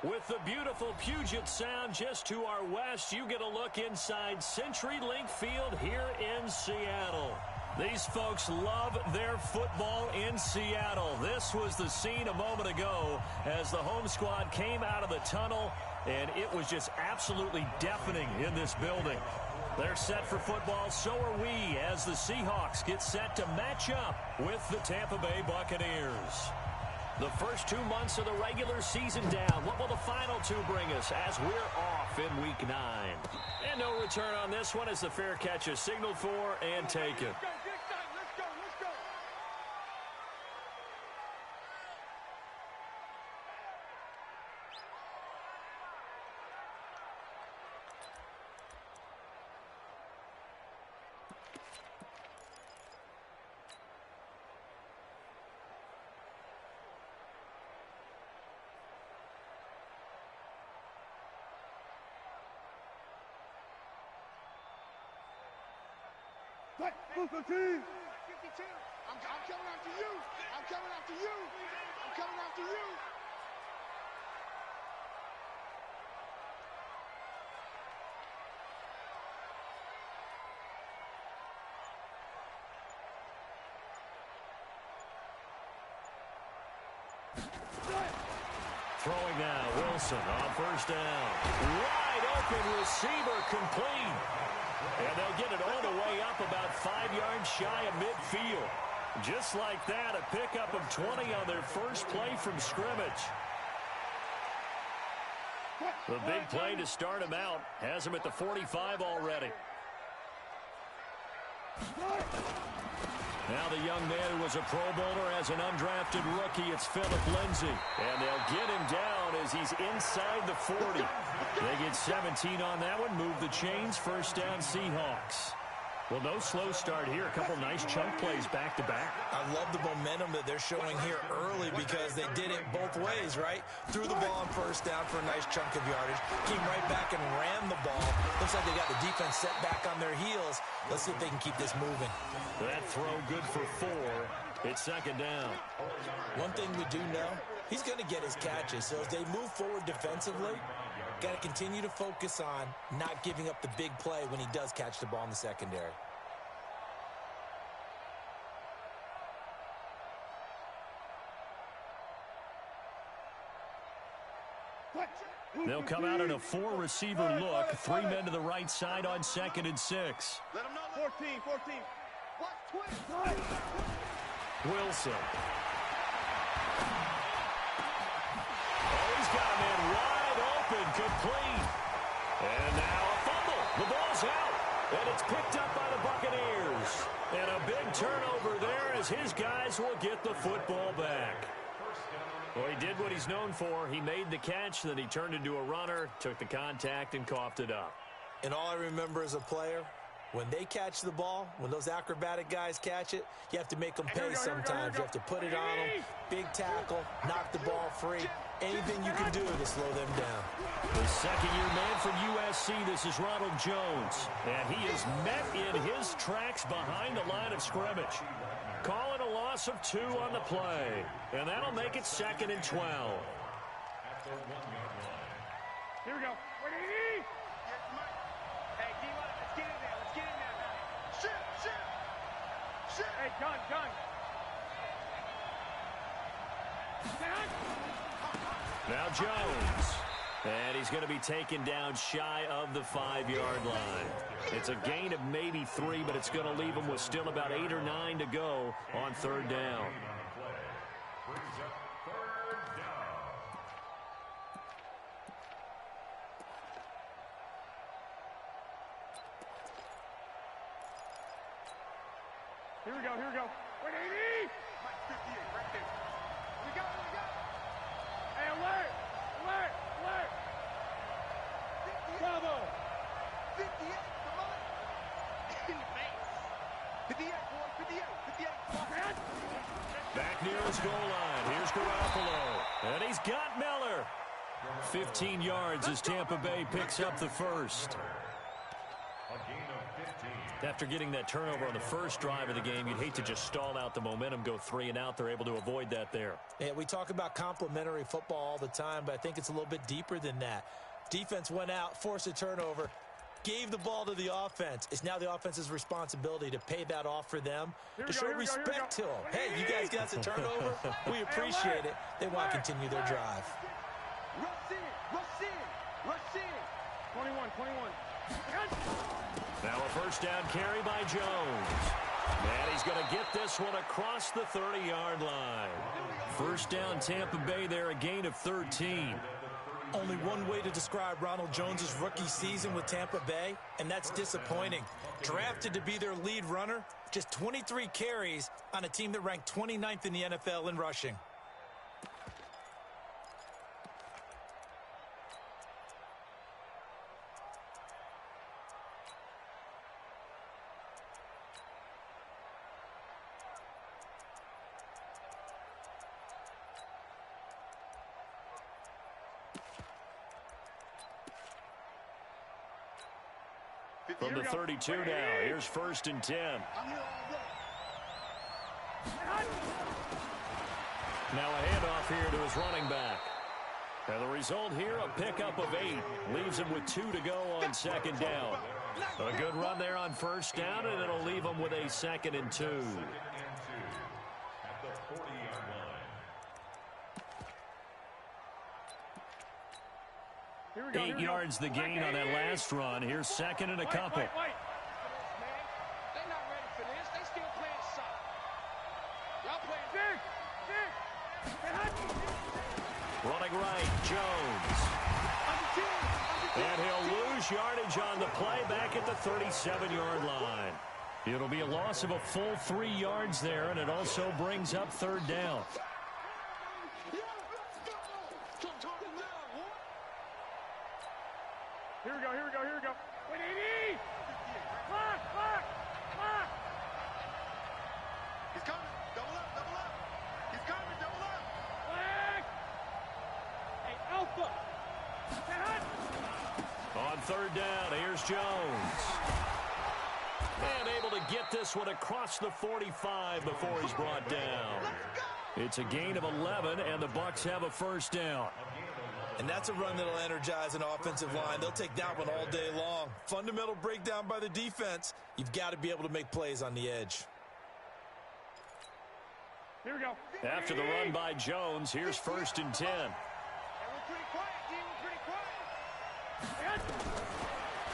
With the beautiful Puget Sound just to our west, you get a look inside CenturyLink Field here in Seattle. These folks love their football in Seattle. This was the scene a moment ago as the home squad came out of the tunnel, and it was just absolutely deafening in this building. They're set for football, so are we, as the Seahawks get set to match up with the Tampa Bay Buccaneers. The first 2 months of the regular season down. What will the final two bring us as we're off in Week 9? And no return on this one as the fair catch is signaled for and taken. I'm coming after you. I'm coming after you. I'm coming after you. Throwing now, Wilson on first down. Wide open receiver complete. And they'll get it all the way up about 5 yards shy of midfield. Just like that, a pickup of 20 on their first play from scrimmage. The big play to start him out has him at the 45 already. Now the young man who was a Pro Bowler as an undrafted rookie, it's Phillip Lindsay. And they'll get him down as he's inside the 40. They get 17 on that one, move the chains, first down Seahawks. Well, no slow start here. A couple nice chunk plays back-to-back. I love the momentum that they're showing here early because they did it both ways, right? Threw the ball on first down for a nice chunk of yardage. Came right back and ran the ball. Looks like they got the defense set back on their heels. Let's see if they can keep this moving. That throw good for 4. It's second down. One thing we do know, he's going to get his catches. So as they move forward defensively, got to continue to focus on not giving up the big play when he does catch the ball in the secondary. They'll come out in a 4-receiver look. 3 men to the right side on 2nd and 6. Let him know. 14. Wilson. Oh, he's got him in wide open, complete. And now a fumble. The ball's out. And it's picked up by the Buccaneers. And a big turnover there as his guys will get the football back. Well, he did what he's known for. He made the catch, then he turned into a runner, took the contact, and coughed it up. And all I remember as a player, when they catch the ball, when those acrobatic guys catch it, you have to make them pay sometimes. You have to put it on them, big tackle, knock the ball free. Anything you can do to slow them down. The second-year man from USC, this is Ronald Jones. And he is met in his tracks behind the line of scrimmage. Calling a loss of 2 on the play. And that'll make it 2nd and 12. Here we go. Hey, D-line, let's get in there. Shit. Hey, gun. Now Jones. And he's going to be taken down shy of the 5-yard line. It's a gain of maybe 3, but it's going to leave him with still about 8 or 9 to go on 3rd down. Here we go. 180. 58, right there. We got. Hey, alert. Bravo. 58, come on. In the face. 58, boy, 58. Back near his goal line. Here's Garoppolo. And he's got Miller. 15 yards as Tampa Bay picks up the first. A gain of 15. After getting that turnover on the first drive of the game, you'd hate to just stall out the momentum, go 3 and out. They're able to avoid that there. Yeah, we talk about complementary football all the time, but I think it's a little bit deeper than that. Defense went out, forced a turnover, gave the ball to the offense. It's now the offense's responsibility to pay that off for them, to show respect to them. Hey, you guys got the turnover. We appreciate it. They want to continue their drive. Rush in. 21. Now a first down carry by Jones. And he's going to get this one across the 30-yard line. First down, Tampa Bay there, a gain of 13. Only one way to describe Ronald Jones' rookie season with Tampa Bay, and that's disappointing. Drafted to be their lead runner, just 23 carries on a team that ranked 29th in the NFL in rushing. From the 32 now, here's 1st and 10. Now a handoff here to his running back. And the result here, a pickup of 8. Leaves him with 2 to go on 2nd down. A good run there on 1st down, and it'll leave him with a 2nd and 2. 8 yards the gain on that last run. Here's 2nd and a couple. They're not ready for this. They still playing soft. Y'all playing big. Running right, Jones. And he'll lose yardage on the play back at the 37-yard line. It'll be a loss of a full 3 yards there, and it also brings up 3rd down. Here we go. Wait, 80! Clock! He's coming. Double up. He's coming. Double up. Flag! Hey, Alpha! On 3rd down, here's Jones. And able to get this one across the 45 before he's brought down. It's a gain of 11, and the Bucs have a 1st down. And that's a run that'll energize an offensive line. They'll take that one all day long. Fundamental breakdown by the defense. You've got to be able to make plays on the edge. Here we go. After the run by Jones, here's 1st and 10. And we're pretty quiet, team. We're pretty quiet.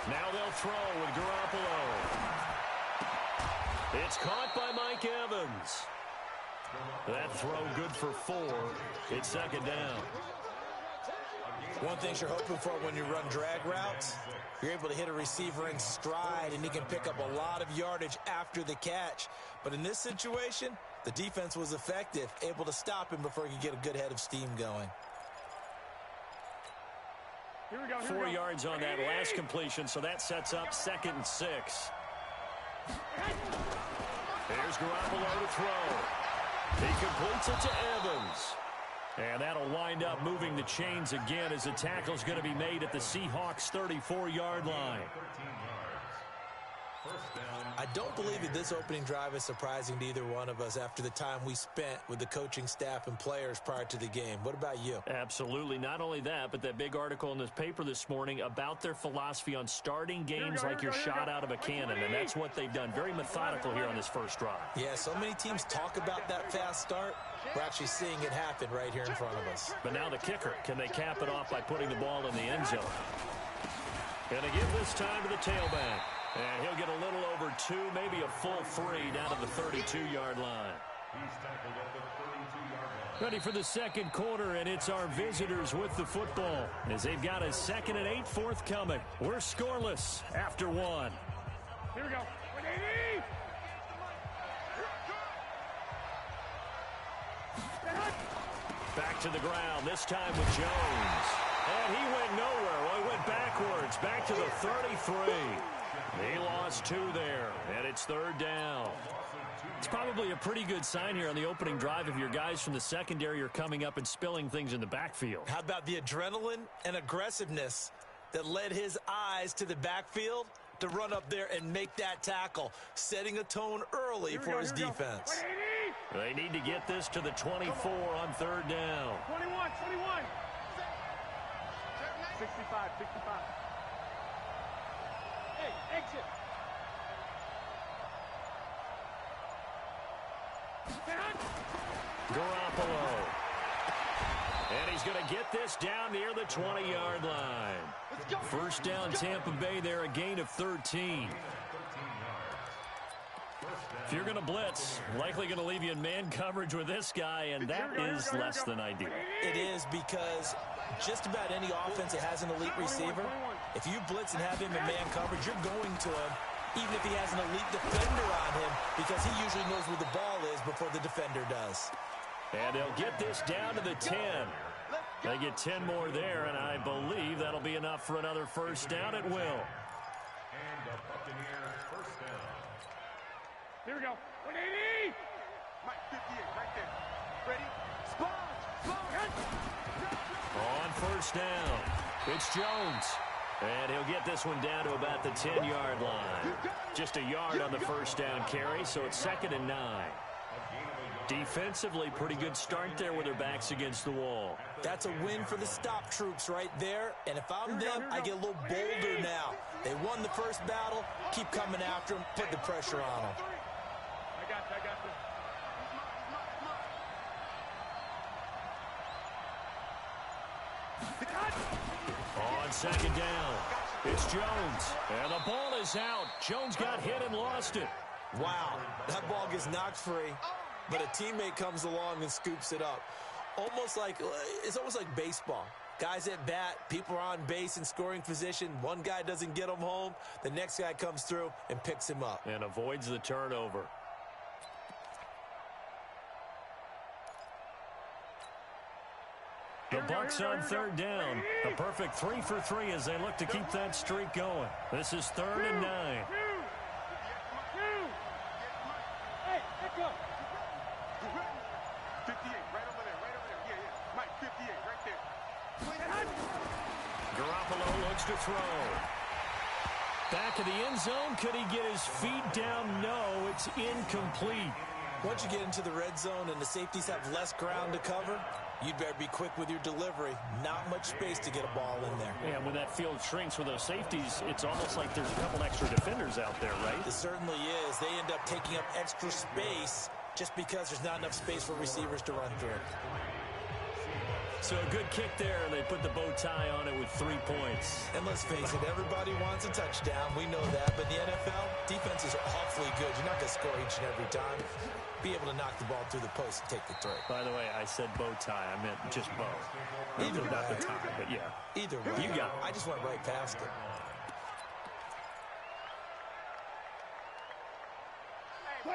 Now they'll throw with Garoppolo. It's caught by Mike Evans. That throw good for 4. It's 2nd down. One thing you're hoping for when you run drag routes, you're able to hit a receiver in stride, and he can pick up a lot of yardage after the catch. But in this situation, the defense was effective, able to stop him before he could get a good head of steam going. Here we go. 4 yards on that last completion, so that sets up 2nd and 6. Here's Garoppolo to throw. He completes it to Evans. And that'll wind up moving the chains again as the tackle's going to be made at the Seahawks' 34-yard line. I don't believe that this opening drive is surprising to either one of us after the time we spent with the coaching staff and players prior to the game. What about you? Absolutely. Not only that, but that big article in this paper this morning about their philosophy on starting games like you're shot out of a cannon, and that's what they've done. Very methodical here on this first drive. Yeah, so many teams talk about that fast start. We're actually seeing it happen right here in front of us. But now the kicker. Can they cap it off by putting the ball in the end zone? Gonna give this time to the tailback. And he'll get a little over 2, maybe a full 3 down to the 32-yard line. Ready for the second quarter, and it's our visitors with the football as they've got a 2nd and 8 forthcoming. We're scoreless after 1. Here we go. 180! Back to the ground, this time with Jones. And he went nowhere. Well, he went backwards, back to the 33. He lost 2 there, and it's 3rd down. It's probably a pretty good sign here on the opening drive if your guys from the secondary are coming up and spilling things in the backfield. How about the adrenaline and aggressiveness that led his eyes to the backfield to run up there and make that tackle, setting a tone early for his defense. They need to get this to the 24 on third down. 21, 21. 65, 65. Hey, exit. Garoppolo. And he's going to get this down near the 20-yard line. First down, Tampa Bay there, a gain of 13. If you're going to blitz, likely going to leave you in man coverage with this guy, and that is less than ideal. It is, because just about any offense that has an elite receiver, if you blitz and have him in man coverage, you're going to him, even if he has an elite defender on him, because he usually knows where the ball is before the defender does. And they'll get this down to the 10. They get 10 more there, and I believe that'll be enough for another first down. It will. And the Buccaneers first down. Here we go. 180. Mike, 58, right there. Ready? Spot. On first down, it's Jones. And he'll get this one down to about the 10-yard line. Just a yard on the first down carry, so it's 2nd and 9. Defensively, pretty good start there with their backs against the wall. That's a win for the stop troops right there. And if I'm them, I get a little bolder now. They won the first battle. Keep coming after them. Put the pressure on them. I got you. On second down, it's Jones. And the ball is out. Jones got hit and lost it. Wow, that ball gets knocked free, but a teammate comes along and scoops it up. It's almost like baseball. Guys at bat, people are on base in scoring position. One guy doesn't get him home. The next guy comes through and picks him up. And avoids the turnover. The Bucs on third down. A perfect 3 for 3 as they look to keep that streak going. This is 3rd and 9. Hey, let's go. 58, right over there. Yeah. Mike, 58, right there. Garoppolo looks to throw. Back of the end zone. Could he get his feet down? No, it's incomplete. Once you get into the red zone and the safeties have less ground to cover, you'd better be quick with your delivery. Not much space to get a ball in there. Yeah, when that field shrinks with those safeties, it's almost like there's a couple extra defenders out there, right? It certainly is. They end up taking up extra space just because there's not enough space for receivers to run through. So a good kick there, and they put the bow tie on it with 3 points. And let's face it, everybody wants a touchdown. We know that. But in the NFL, defenses are awfully good. You're not going to score each and every time. Be able to knock the ball through the post and take the throw. By the way, I said bow tie. I meant just bow. Either way. Not the tie, but yeah. Either way. You got it. I just went right past it.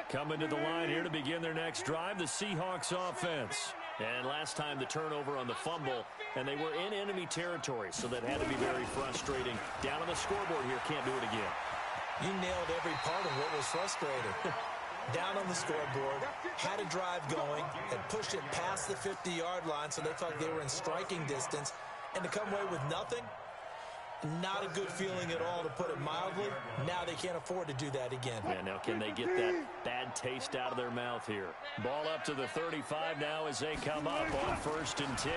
Coming to the line here to begin their next drive, the Seahawks offense. And last time the turnover on the fumble, and they were in enemy territory, so that had to be very frustrating. Down on the scoreboard here, can't do it again. You nailed every part of what was frustrating. Down on the scoreboard, had a drive going, had pushed it past the 50-yard line, so they felt they were in striking distance, and to come away with nothing, not a good feeling at all, to put it mildly. Now they can't afford to do that again. Yeah, now can they get that bad taste out of their mouth here? Ball up to the 35 now as they come up on 1st and 10.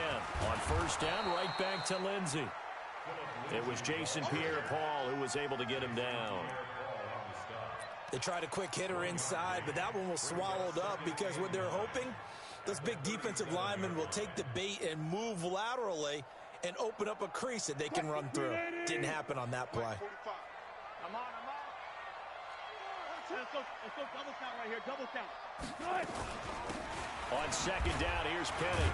On first down, right back to Lindsey. It was Jason Pierre-Paul who was able to get him down. They tried a quick hitter inside, but that one was swallowed up because what they're hoping, those big defensive linemen will take the bait and move laterally and open up a crease that they can run through. Didn't happen on that play. I'm on. Let's go double count right here, double count. On second down, here's Penny.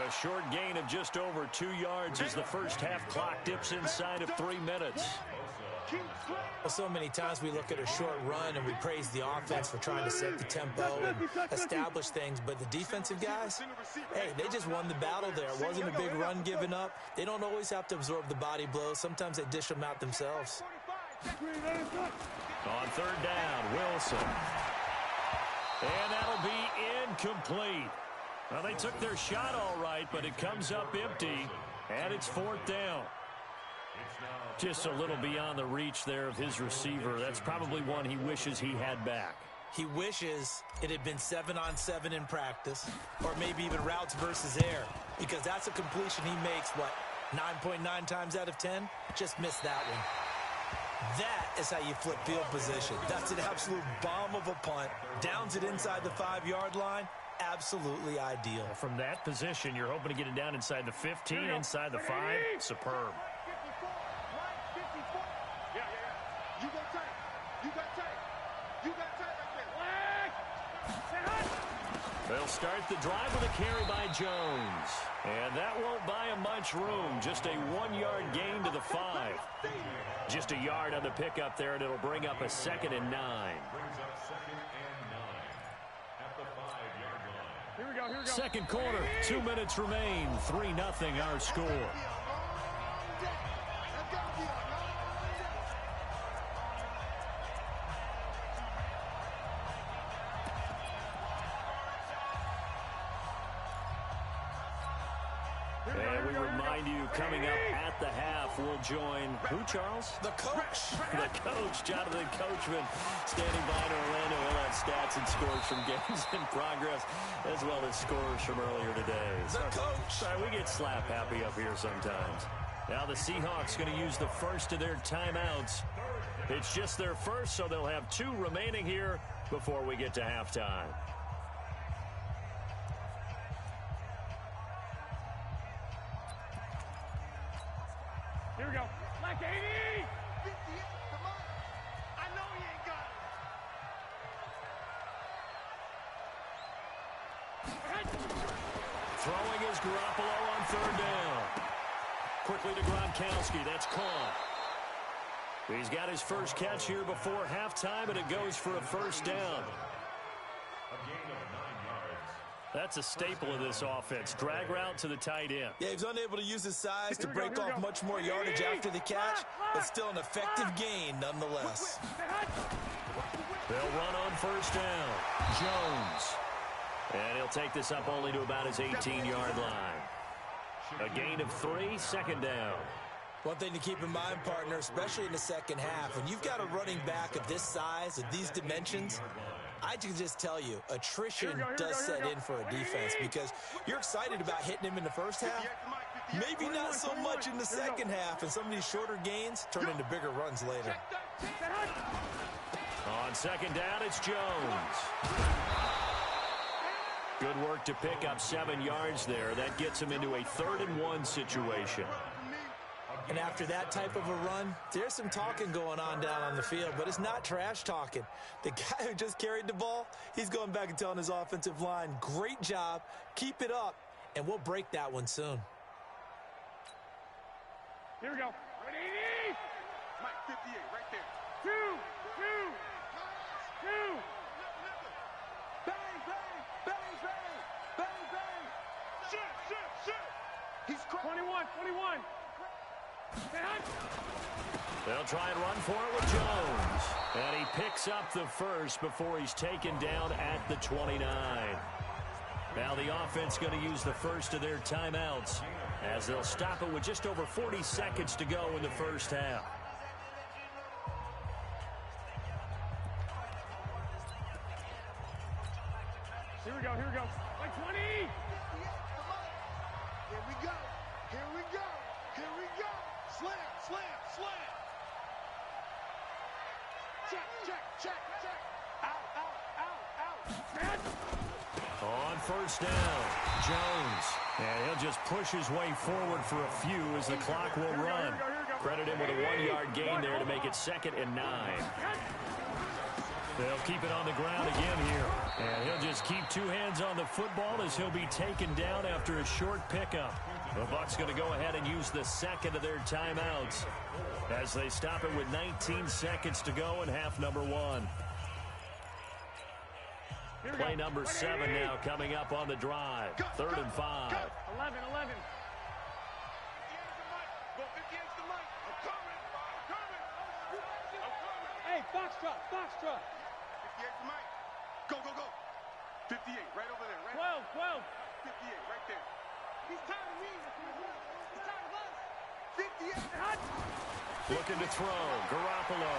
A short gain of just over 2 yards as the first half clock dips inside of 3 minutes. Well, so many times we look at a short run and we praise the offense for trying to set the tempo and establish things, but the defensive guys, hey, they just won the battle there. It wasn't a big run given up. They don't always have to absorb the body blows. Sometimes they dish them out themselves. On third down, Wilson. And that'll be incomplete. Well, they took their shot all right, but it comes up empty, and it's 4th down. Just a little beyond the reach there of his receiver. That's probably one he wishes he had back. He wishes it had been 7-on-7 in practice, or maybe even routes versus air, because that's a completion he makes, what, 9.9 times out of 10? Just missed that one. That is how you flip field position. That's an absolute bomb of a punt. Downs it inside the 5-yard line. Absolutely ideal. From that position, you're hoping to get it down inside the 15, inside the 5. Superb. You got tight. You got tight. You got tight right there. They'll start the drive with a carry by Jones. And that won't buy him much room. Just a 1-yard gain to the 5. Just a yard on the pickup there, and it'll bring up a 2nd and 9. Brings up 2nd and 9 at the 5-yard line. Here we go. Second quarter, 2 minutes remain. 3-0 our score. And we remind you, coming up at the half, we'll join who, Charles? The coach. The coach, Jonathan Coachman, standing by in Orlando. He'll have stats and scores from games in progress, as well as scores from earlier today. The coach. Sorry, we get slap happy up here sometimes. Now the Seahawks going to use the first of their timeouts. It's just their first, so they'll have 2 remaining here before we get to halftime. Here we go. Like 80. 58. Come on. I know he ain't got it. Throwing is Garoppolo on 3rd down. Quickly to Gronkowski. That's caught. He's got his first catch here before halftime, and it goes for a 1st down. A gain of 9 yards. That's a staple of this offense. Drag route to the tight end. Yeah, he's unable to use his size to break off much more yardage after the catch, but still an effective gain nonetheless. They'll run on 1st down. Jones. And he'll take this up only to about his 18-yard line. A gain of 3, 2nd down. One thing to keep in mind, partner, especially in the second half, when you've got a running back of this size, of these dimensions, I can just tell you, attrition does set in for a defense because you're excited about hitting him in the first half. Maybe not so much in the second half, and some of these shorter gains turn into bigger runs later. On 2nd down, it's Jones. Good work to pick up 7 yards there. That gets him into a 3rd and 1 situation. And after that type of a run, there's some talking going on down on the field, but it's not trash talking. The guy who just carried the ball, he's going back and telling his offensive line, great job, keep it up, and we'll break that one soon. Here we go. 180. Mike 58 right there. 2. Bang, bang, bang, bang, bang, bang. Shit. He's 21. They'll try and run for it with Jones. And he picks up the first before he's taken down at the 29. Now the offense going to use the first of their timeouts as they'll stop it with just over 40 seconds to go in the first half. Here we go. Like 20. Here we go. Slam. Check. Out. On 1st down, Jones. And he'll just push his way forward for a few as the clock will run. Credit him with a 1-yard gain there to make it 2nd and 9. They'll keep it on the ground again here. And he'll just keep 2 hands on the football as he'll be taken down after a short pickup. The Bucs going to go ahead and use the 2nd of their timeouts as they stop it with 19 seconds to go in half number 1. Play number 7 now coming up on the drive. 3rd and 5. 11. Hey, Foxtrot. 58 to Mike. Go. 58 right over there. 12. 58 right there. He's tired of me. He's tired of us. 58. Looking to throw. Garoppolo.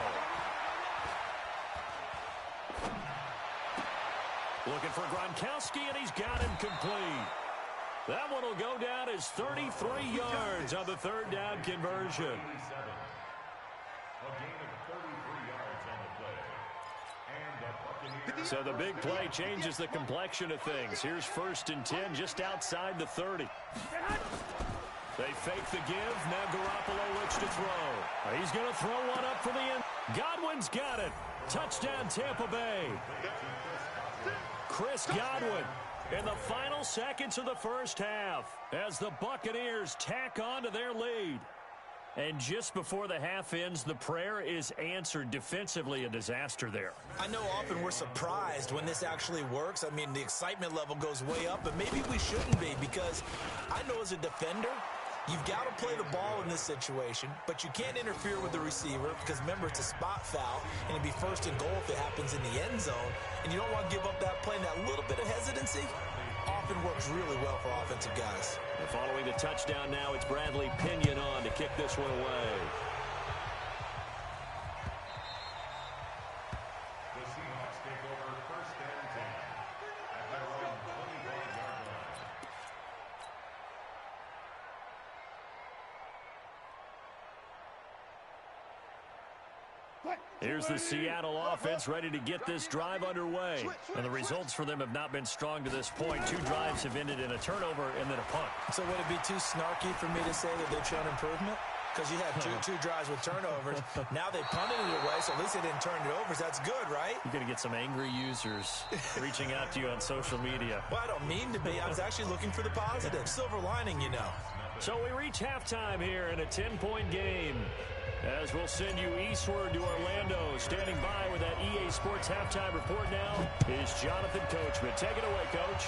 Looking for Gronkowski, and he's got him complete. That one will go down as 33 yards on the third down conversion. So the big play changes the complexion of things. Here's 1st and 10 just outside the 30. They fake the give. Now Garoppolo looks to throw. He's going to throw one up for the end. Godwin's got it. Touchdown, Tampa Bay. Chris Godwin in the final seconds of the first half as the Buccaneers tack on to their lead. And just before the half ends, the prayer is answered. Defensively, a disaster there. I know often we're surprised when this actually works. I mean, the excitement level goes way up, but maybe we shouldn't be, because I know as a defender, you've got to play the ball in this situation, but you can't interfere with the receiver because, remember, it's a spot foul, and it'd be 1st and goal if it happens in the end zone, and you don't want to give up that play. And that little bit of hesitancy often works really well for offensive guys. And following the touchdown now, it's Bradley Pinion on to kick this one away. The Seahawks take over 1st and 10 at their own 25-yard line. Here's the Seattle offense ready to get this drive underway. And the results for them have not been strong to this point. 2 drives have ended in a turnover and then a punt. So would it be too snarky for me to say that they've shown improvement? Because you had two drives with turnovers. Now they punted it away, so at least they didn't turn it over. So that's good, right? You're going to get some angry users reaching out to you on social media. Well, I don't mean to be. I was actually looking for the positive. Silver lining, you know. So we reach halftime here in a 10-point game. As we'll send you eastward to Orlando. Standing by with that EA Sports halftime report now is Jonathan Coachman. Take it away, Coach.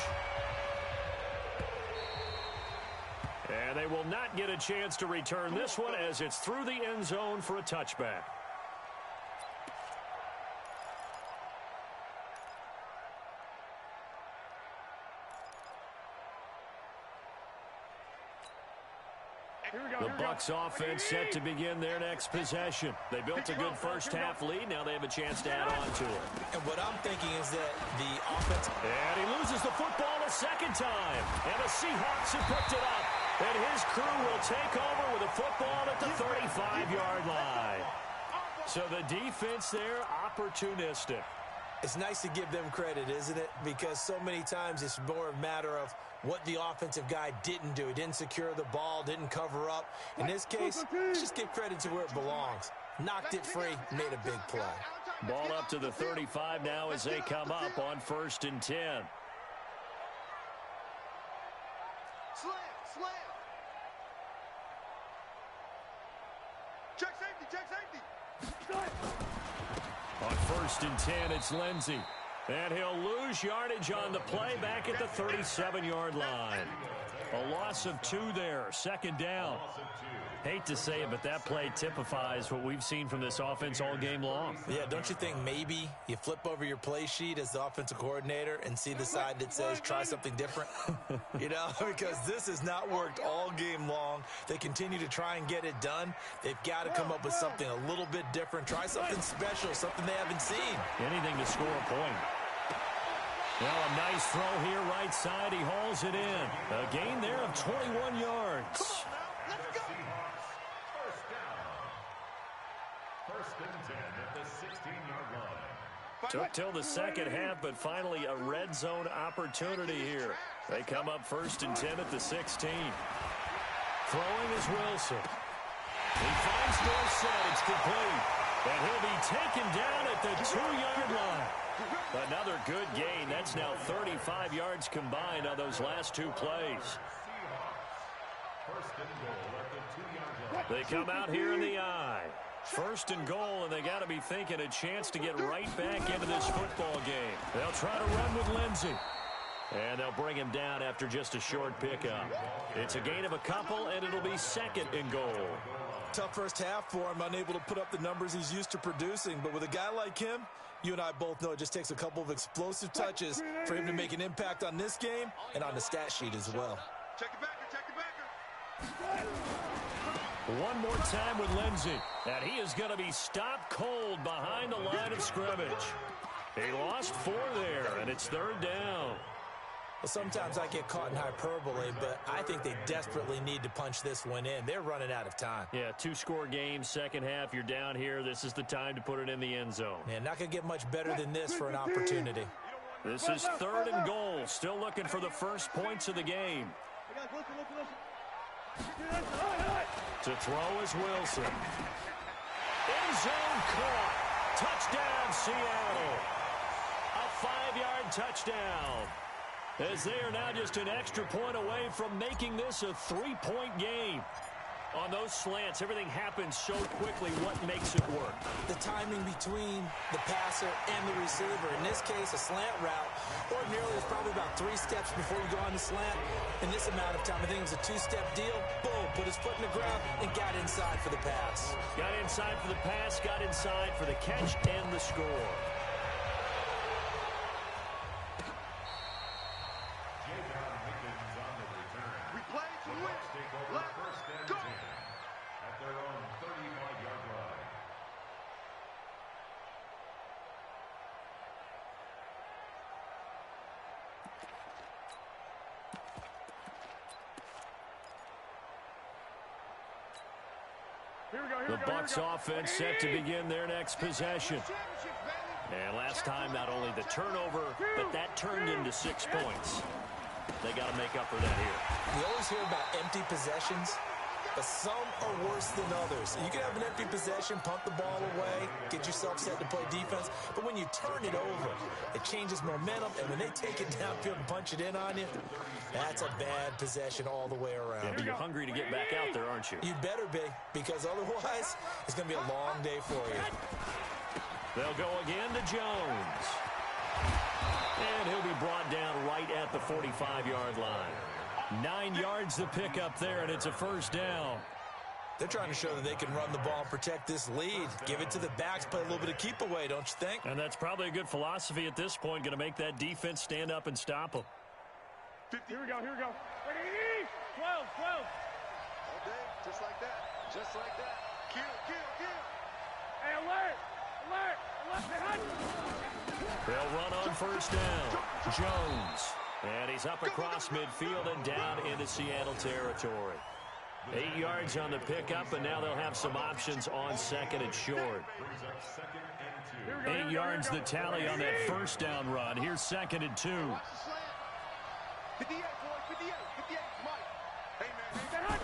And they will not get a chance to return this one as it's through the end zone for a touchback. The Bucs offense set to begin their next possession. They built a good first half lead. Now they have a chance to add on to it. And what I'm thinking is that the offense... And he loses the football a second time. And the Seahawks have picked it up. And his crew will take over with a football at the 35-yard line. So the defense there, opportunistic. It's nice to give them credit, isn't it? Because so many times it's more a matter of what the offensive guy didn't do. He didn't secure the ball, didn't cover up. In this case, let's just give credit to where it belongs. Knocked it free, made a big play. Ball up to the 35 now as they come up on 1st and 10. Slam. Check safety. On 1st and 10, it's Lindsey. And he'll lose yardage on the play back at the 37-yard line. A loss of 2 there, 2nd down. Hate to say it, but that play typifies what we've seen from this offense all game long. Yeah, don't you think maybe you flip over your play sheet as the offensive coordinator and see the side that says try something different? You know, because this has not worked all game long. They continue to try and get it done. They've got to come up with something a little bit different. Try something special, something they haven't seen. Anything to score a point. Well, a nice throw here, right side. He hauls it in. A gain there of 21 yards. Took till the second half, but finally a red zone opportunity here. They come up 1st and 10 at the 16. Throwing is Wilson. He finds Dorsett. It's complete. And he'll be taken down at the 2-yard line. Another good gain. That's now 35 yards combined on those last 2 plays. They come out here in the I. 1st and goal, and they got to be thinking a chance to get right back into this football game. They'll try to run with Lindsey. And they'll bring him down after just a short pickup. It's a gain of a couple, and it'll be 2nd and goal. Tough first half for him, unable to put up the numbers he's used to producing. But with a guy like him, you and I both know it just takes a couple of explosive touches for him to make an impact on this game and on the stat sheet as well. Check it back. One more time with Lindsey. And he is going to be stopped cold behind the line of scrimmage. He lost 4 there, and it's 3rd down. Well, sometimes I get caught in hyperbole, but I think they desperately need to punch this one in. They're running out of time. Yeah, 2-score game, second half, you're down here. This is the time to put it in the end zone. Yeah, not going to get much better than this for an opportunity. This is 3rd and goal. Still looking for the first points of the game. To throw is Wilson. End zone caught. Touchdown, Seattle. A 5-yard touchdown. As they are now just an extra point away from making this a 3-point game. On those slants, everything happens so quickly. What makes it work? The timing between the passer and the receiver. In this case, a slant route. Ordinarily, it's probably about 3 steps before you go on the slant. In this amount of time, I think it was a 2-step deal. Boom, put his foot in the ground and got inside for the pass. Got inside for the pass, got inside for the catch and the score. The Bucs offense set to begin their next possession. And last time, not only the turnover, but that turned into 6 points. They got to make up for that here. You always hear about empty possessions, but some are worse than others. You can have an empty possession, punt the ball away, get yourself set to play defense, but when you turn it over, it changes momentum, and when they take it downfield and punch it in on you, that's a bad possession all the way around. Yeah, but you're hungry to get back out there, aren't you? You better be, because otherwise, it's going to be a long day for you. They'll go again to Jones. And he'll be brought down right at the 45-yard line. 9 yards to pick up there, and it's a first down. They're trying to show that they can run the ball and protect this lead. Give it to the backs, play a little bit of keep away, don't you think? And that's probably a good philosophy at this point, going to make that defense stand up and stop them. 50. Here we go. Ready? 12. All day, just like that. Kill. Hey, alert. They'll run on first down. Jones. And he's up across midfield and down into Seattle territory. 8 yards on the pickup, and now they'll have some options on second and short. 8 yards the tally on that first down run. Here's 2nd and 2. 58, boy. 58. Mike. Hey, man.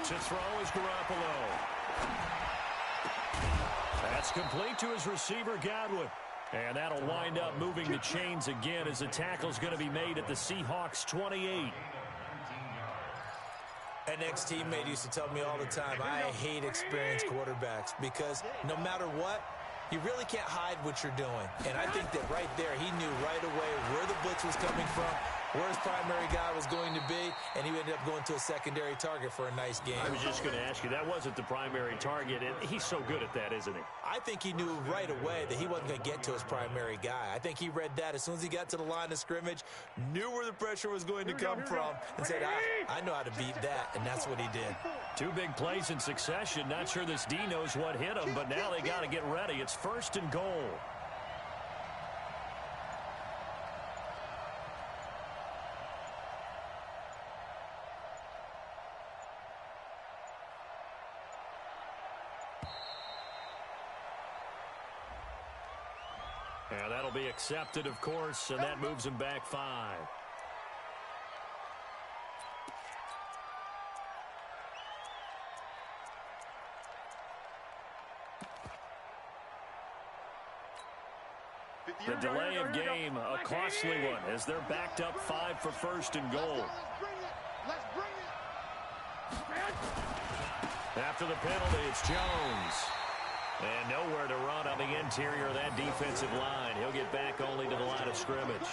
To throw is Garoppolo. That's complete to his receiver, Godwin. And that'll wind up moving the chains again as the tackle's going to be made at the Seahawks 28. An ex-teammate used to tell me all the time, I hate experienced quarterbacks because no matter what, you really can't hide what you're doing. And I think that right there, he knew right away where the blitz was coming from, where his primary guy was going to be, and he ended up going to a secondary target for a nice game. I was just going to ask you, that wasn't the primary target, and he's so good at that, isn't he? I think he knew right away that he wasn't going to get to his primary guy. I think he read that as soon as he got to the line of scrimmage, knew where the pressure was going to come from, and said, I know how to beat that, and that's what he did. 2 big plays in succession. Not sure this D knows what hit him, but now they got to get ready. It's 1st and goal. And that'll be accepted, of course, and that moves him back 5. The delay of game, a costly one, as they're backed up 5 for 1st and goal. Let's bring it. After the penalty, it's Jones. And nowhere to run on the interior of that defensive line. He'll get back only to the line of scrimmage.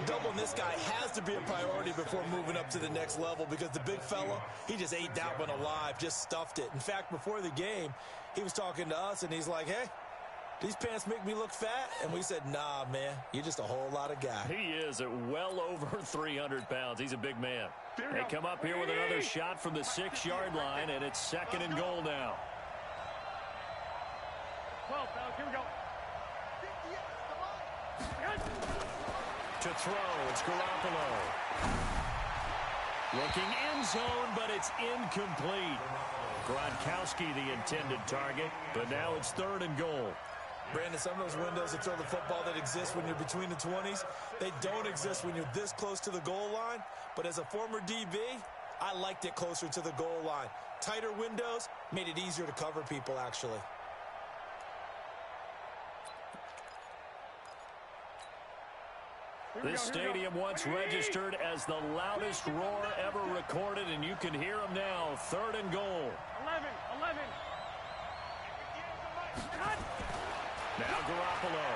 Doubling this guy has to be a priority before moving up to the next level because the big fella, he just ate that one alive, just stuffed it. In fact, before the game, he was talking to us, and he's like, hey, these pants make me look fat? And we said, nah, man, you're just a whole lot of guy. He is at well over 300 pounds. He's a big man. They come up here with another shot from the 6-yard line, and it's 2nd and goal now. 12, here we go. To throw, it's Garoppolo. Looking end zone, but it's incomplete. Gronkowski the intended target, but now it's 3rd and goal. Brandon, some of those windows to throw the football that exist when you're between the 20s, they don't exist when you're this close to the goal line. But as a former DB, I liked it closer to the goal line. Tighter windows made it easier to cover people, actually. This stadium once registered as the loudest roar ever recorded, and you can hear them now. 3rd and goal. 11. Now Garoppolo.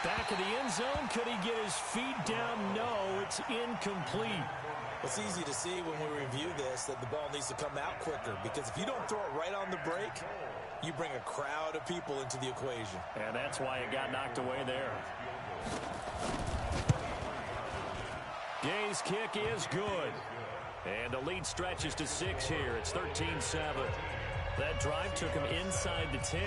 Back of the end zone. Could he get his feet down? No, it's incomplete. It's easy to see when we review this that the ball needs to come out quicker, because if you don't throw it right on the break, you bring a crowd of people into the equation. And that's why it got knocked away there. Gay's kick is good. And the lead stretches to 6 here. It's 13-7. That drive took him inside the 10.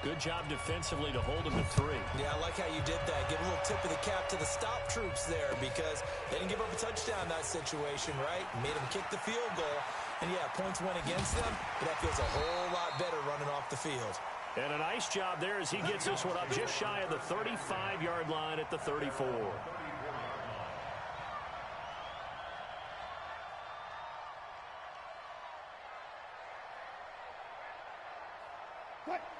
Good job defensively to hold him to 3. Yeah, I like how you did that. Give a little tip of the cap to the stop troops there, because they didn't give up a touchdown in that situation, right? Made them kick the field goal. And, yeah, points went against them, but that feels a whole lot better running off the field. And a nice job there as he gets this one up just shy of the 35-yard line at the 34.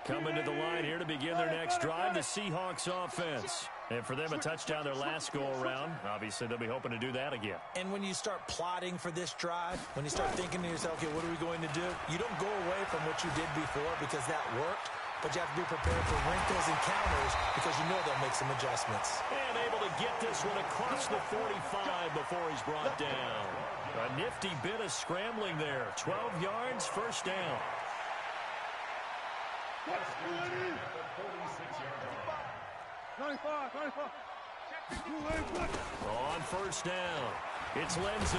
Coming to the line here to begin their next drive, the Seahawks offense. And for them, a touchdown their last go-around. Obviously, they'll be hoping to do that again. And when you start plotting for this drive, when you start thinking to yourself, okay, what are we going to do? You don't go away from what you did before because that worked, but you have to be prepared for wrinkles and counters because you know they'll make some adjustments. And able to get this one across the 45 before he's brought down. A nifty bit of scrambling there. 12 yards, 1st down. 95. On 1st down, it's Lindsey.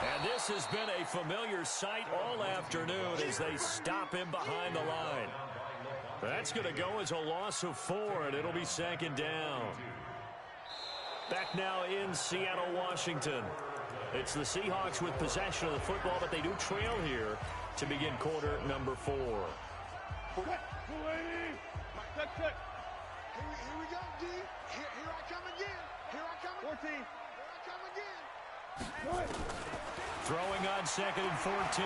And this has been a familiar sight all afternoon as they stop him behind the line. That's going to go as a loss of 4, and it'll be 2nd down. Back now in Seattle, Washington. It's the Seahawks with possession of the football, but they do trail here to begin quarter number 4. Check. Here we go, D. Here I come again. 14. Here I come again. Throwing on 2nd and 14.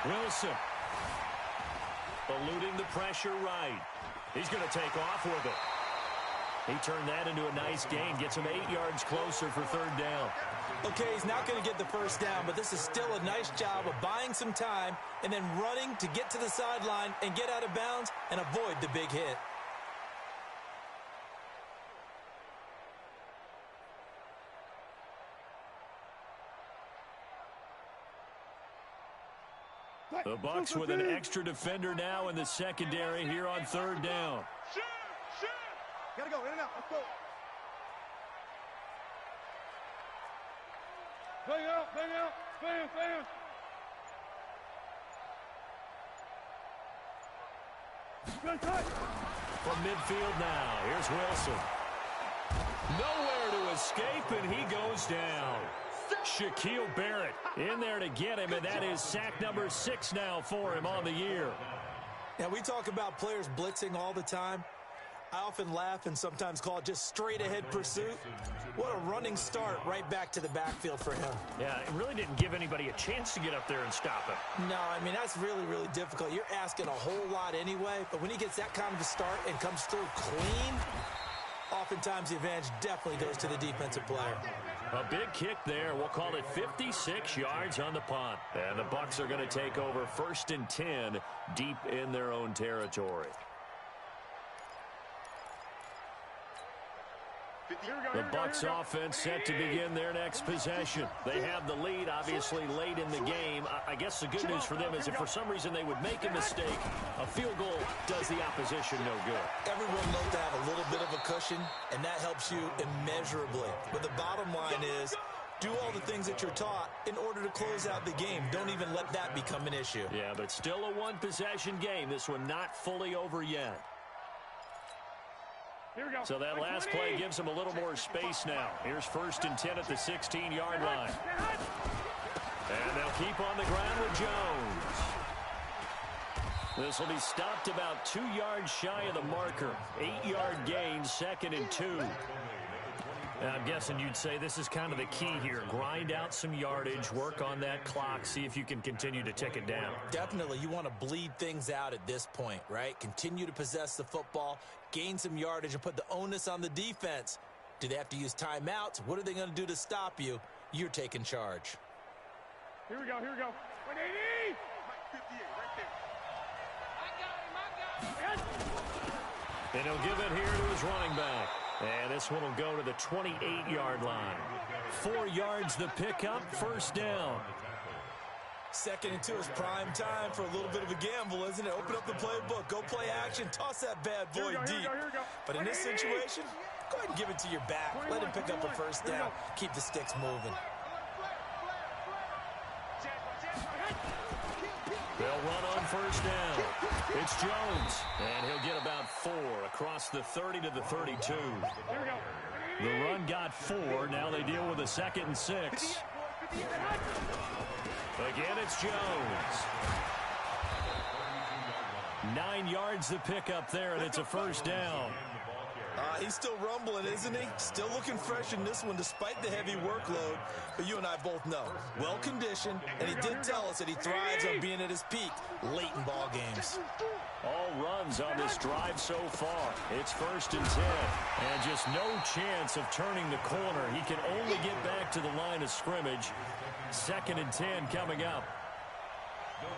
Wilson. Eluding the pressure right. He's going to take off with it. He turned that into a nice gain. Gets him 8 yards closer for 3rd down. Okay, he's not going to get the 1st down, but this is still a nice job of buying some time and then running to get to the sideline and get out of bounds and avoid the big hit. The Bucs with an extra defender now in the secondary here on 3rd down. Shoot! Gotta go, in and out. Let's go. Bang out. Bam. Good touch. From midfield now, here's Wilson. Nowhere to escape, and he goes down. Shaquille Barrett in there to get him, and that is sack number 6 now for him on the year. Now, we talk about players blitzing all the time. I often laugh and sometimes call it just straight-ahead pursuit. What a running start right back to the backfield for him. Yeah, it really didn't give anybody a chance to get up there and stop him. No, I mean, that's really, really difficult. You're asking a whole lot anyway, but when he gets that kind of a start and comes through clean, oftentimes the advantage definitely goes to the defensive player. A big kick there. We'll call it 56 yards on the punt. And the Bucs are going to take over 1st and 10 deep in their own territory. The Bucs offense set to begin their next possession. They have the lead, obviously, late in the game. I guess the good news for them is if for some reason they would make a mistake, a field goal does the opposition no good. Everyone loves to have a little bit of a cushion, and that helps you immeasurably. But the bottom line is, do all the things that you're taught in order to close out the game. Don't even let that become an issue. Yeah, but still a one-possession game. This one not fully over yet. Here we go. So that last play gives them a little more space now. Here's 1st and 10 at the 16-yard line. And they'll keep on the ground with Jones. This will be stopped about 2 yards shy of the marker. 8-yard gain, 2nd and 2. I'm guessing you'd say this is kind of the key here. Grind out some yardage, work on that clock, see if you can continue to tick it down. Definitely, you want to bleed things out at this point, right? Continue to possess the football, gain some yardage, and put the onus on the defense. Do they have to use timeouts? What are they going to do to stop you? You're taking charge. Here we go, here we go. 180! 58, right there. I got him. And he'll give it here to his running back. And this one will go to the 28-yard line. 4 yards the pickup, 1st down. 2nd and 2 is prime time for a little bit of a gamble, isn't it? Open up the playbook, go play action, toss that bad boy deep. But in this situation, go ahead and give it to your back. Let him pick up a 1st down. Keep the sticks moving. They'll run on 1st down. It's Jones, and he'll get about 4 across the 30 to the 32. The run got 4. Now they deal with a 2nd and 6. Again, it's Jones. 9 yards the pick up there, and it's a 1st down. He's still rumbling, isn't he? Still looking fresh in this one despite the heavy workload. But you and I both know, well-conditioned, and he did tell us that he thrives on being at his peak late in ball games. All runs on this drive so far. It's 1st and 10. And just no chance of turning the corner. He can only get back to the line of scrimmage. 2nd and 10 coming up.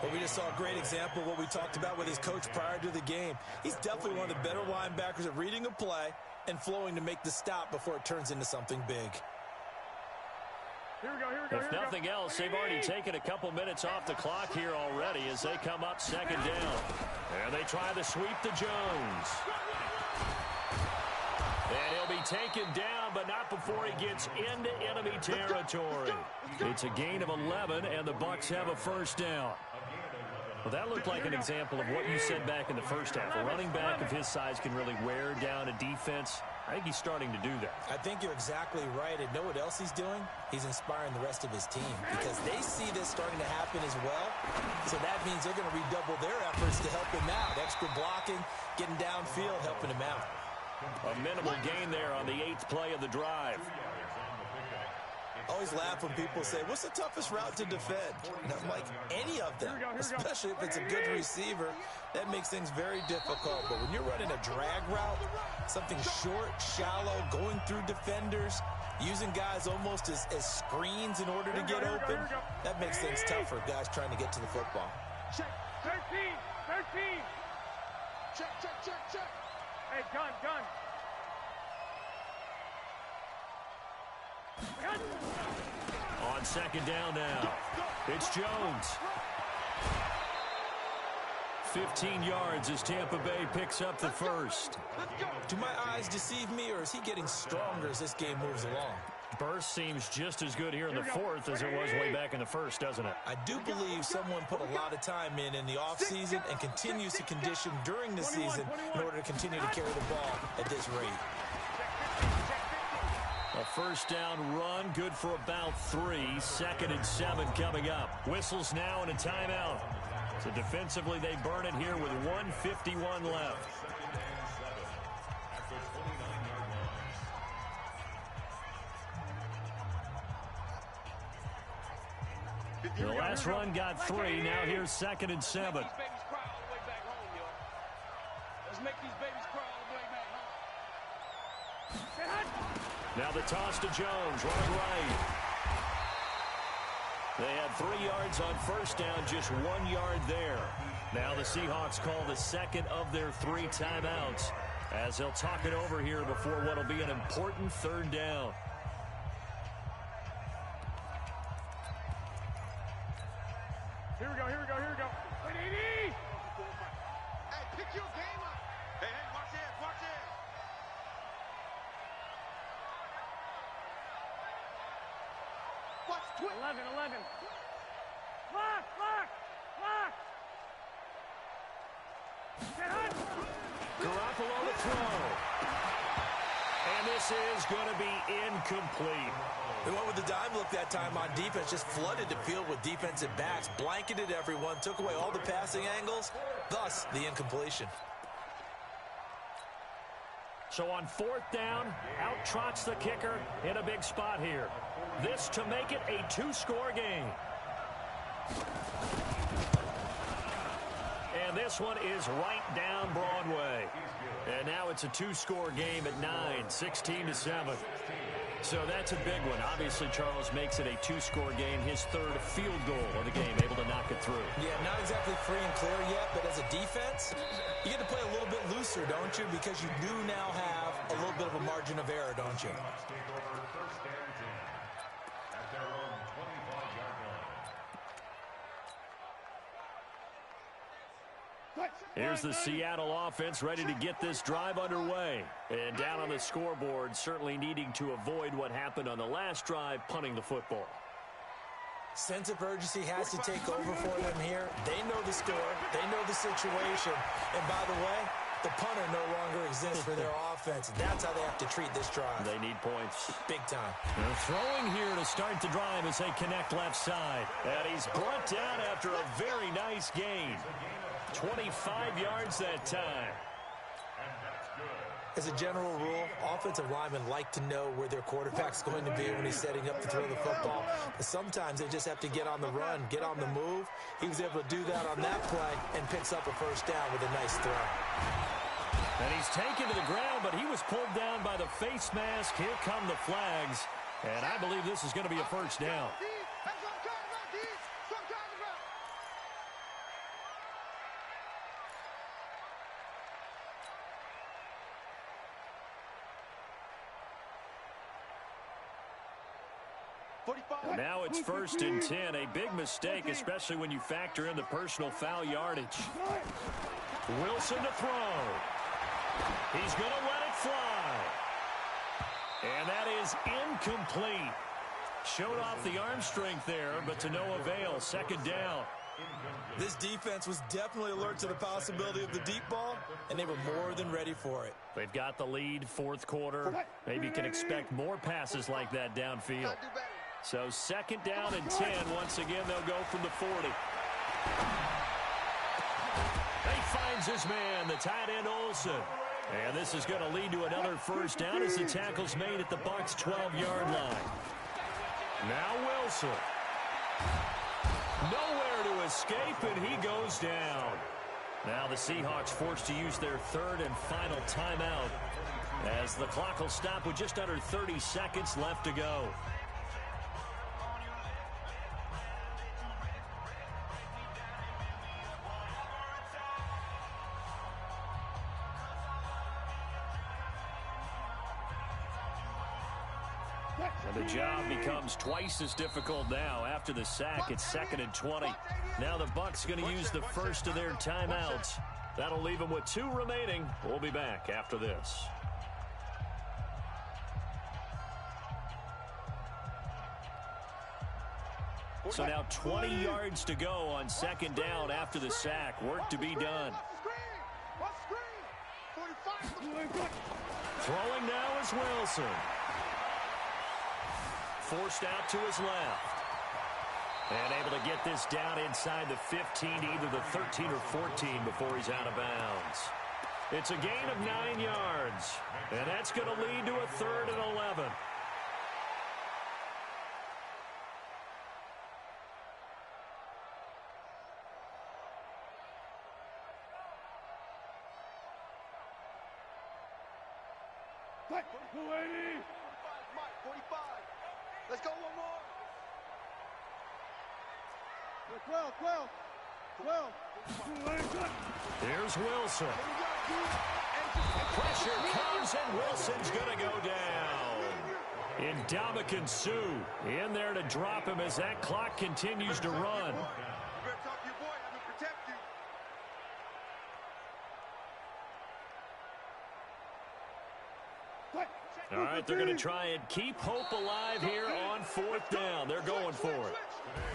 Well, we just saw a great example of what we talked about with his coach prior to the game. He's definitely one of the better linebackers at reading a play and flowing to make the stop before it turns into something big. Here we go, here we go, if nothing else, they've already taken a couple minutes off the clock here already as they come up 2nd down. And they try to sweep to Jones. And he'll be taken down, but not before he gets into enemy territory. It's a gain of 11, and the Bucs have a 1st down. Well, that looked like an example of what you said back in the first half. A running back of his size can really wear down a defense. I think he's starting to do that. I think you're exactly right. And know what else he's doing? He's inspiring the rest of his team because they see this starting to happen as well. So that means they're going to redouble their efforts to help him out. Extra blocking, getting downfield, helping him out. A minimal gain there on the 8th play of the drive. I always laugh when people say, what's the toughest route to defend? And I'm like, any of them, especially if it's a good receiver. That makes things very difficult. But when you're running a drag route, something short, shallow, going through defenders, using guys almost as screens in order to get open, that makes things tough for guys trying to get to the football. Check. 13. Check. Hey, gun. On 2nd down now, it's Jones. 15 yards as Tampa Bay picks up the 1st. Do my eyes deceive me, or is he getting stronger as this game moves along? Burst seems just as good here in the 4th as it was way back in the 1st, doesn't it? I do believe someone put a lot of time in the offseason and continues to condition during the season in order to continue to carry the ball at this rate. A 1st down run, good for about 3. 2nd and 7 coming up. Whistles now and a timeout. So defensively, they burn it here with 1:51 left. The last run got 3. Now here's 2nd and 7. Let's make these babies crawl all the way back home. Now the toss to Jones, running right. They had 3 yards on 1st down, just 1 yard there. Now the Seahawks call the 2nd of their 3 timeouts as they'll talk it over here before what will be an important third down. Here we go, here we go, here we go. Hey, pick your game up. Hey, watch it, watch it. Watch 11. Lock. Garoppolo to throw. And this is going to be incomplete. They went with the dime look that time on defense, just flooded the field with defensive backs, blanketed everyone, took away all the passing angles, thus the incompletion. So on fourth down, out trots the kicker in a big spot here. This to make it a two-score game. And this one is right down Broadway. And now it's a two-score game at 9, 16-7. So that's a big one. Obviously, Charles makes it a two-score game, his third field goal of the game, able to knock it through. Yeah, not exactly free and clear yet, but as a defense, you get to play a little bit looser, don't you? Because you do now have a little bit of a margin of error, don't you? Here's the Seattle offense ready to get this drive underway. And down on the scoreboard, certainly needing to avoid what happened on the last drive, punting the football. Sense of urgency has to take over for them here. They know the score. They know the situation. And by the way, the punter no longer exists for their offense. That's how they have to treat this drive. They need points. Big time. They're throwing here to start the drive as they connect left side. And he's brought down after a very nice gain. 25 yards that time. As a general rule, offensive linemen like to know where their quarterback's going to be when he's setting up to throw the football. But sometimes they just have to get on the run, get on the move. He was able to do that on that play and picks up a first down with a nice throw. And he's taken to the ground, but he was pulled down by the face mask. Here come the flags. And I believe this is going to be a first down. Now it's 1st and 10. A big mistake, especially when you factor in the personal foul yardage. Wilson to throw. He's going to let it fly. And that is incomplete. Showed off the arm strength there, but to no avail. 2nd down. This defense was definitely alert to the possibility of the deep ball, and they were more than ready for it. They've got the lead, 4th quarter. Maybe you can expect more passes like that downfield. So 2nd down and 10. Once again, they'll go from the 40. He finds his man, the tight end Olsen. And this is going to lead to another first down as the tackle's made at the Bucs' 12-yard line. Now Wilson. Nowhere to escape, and he goes down. Now the Seahawks forced to use their 3rd and final timeout as the clock will stop with just under 30 seconds left to go. And the job becomes twice as difficult now. After the sack, it's 2nd and 20. Now the Bucs going to use the first of their timeouts. That'll leave them with 2 remaining. We'll be back after this. So now 20 yards to go on 2nd down after the sack. Work to be done. Throwing now is Wilson. Forced out to his left. And able to get this down inside the 15, either the 13 or 14 before he's out of bounds. It's a gain of 9 yards. And that's going to lead to a 3rd and 11. Let's go one more. 12. Here's Wilson. Pressure pressure comes, and Wilson's going to go down. And Ndamukong Suh in there to drop him as that clock continues to run. All right, they're going to try and keep hope alive here on 4th down. They're going for it.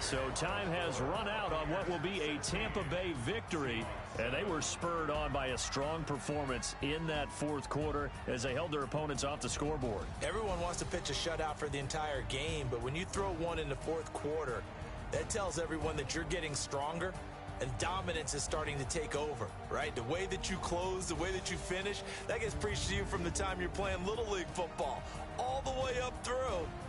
So time has run out on what will be a Tampa Bay victory, and they were spurred on by a strong performance in that 4th quarter as they held their opponents off the scoreboard. Everyone wants to pitch a shutout for the entire game, but when you throw one in the 4th quarter, that tells everyone that you're getting stronger and dominance is starting to take over, right? The way that you close, the way that you finish, that gets preached to you from the time you're playing Little League football all the way up through.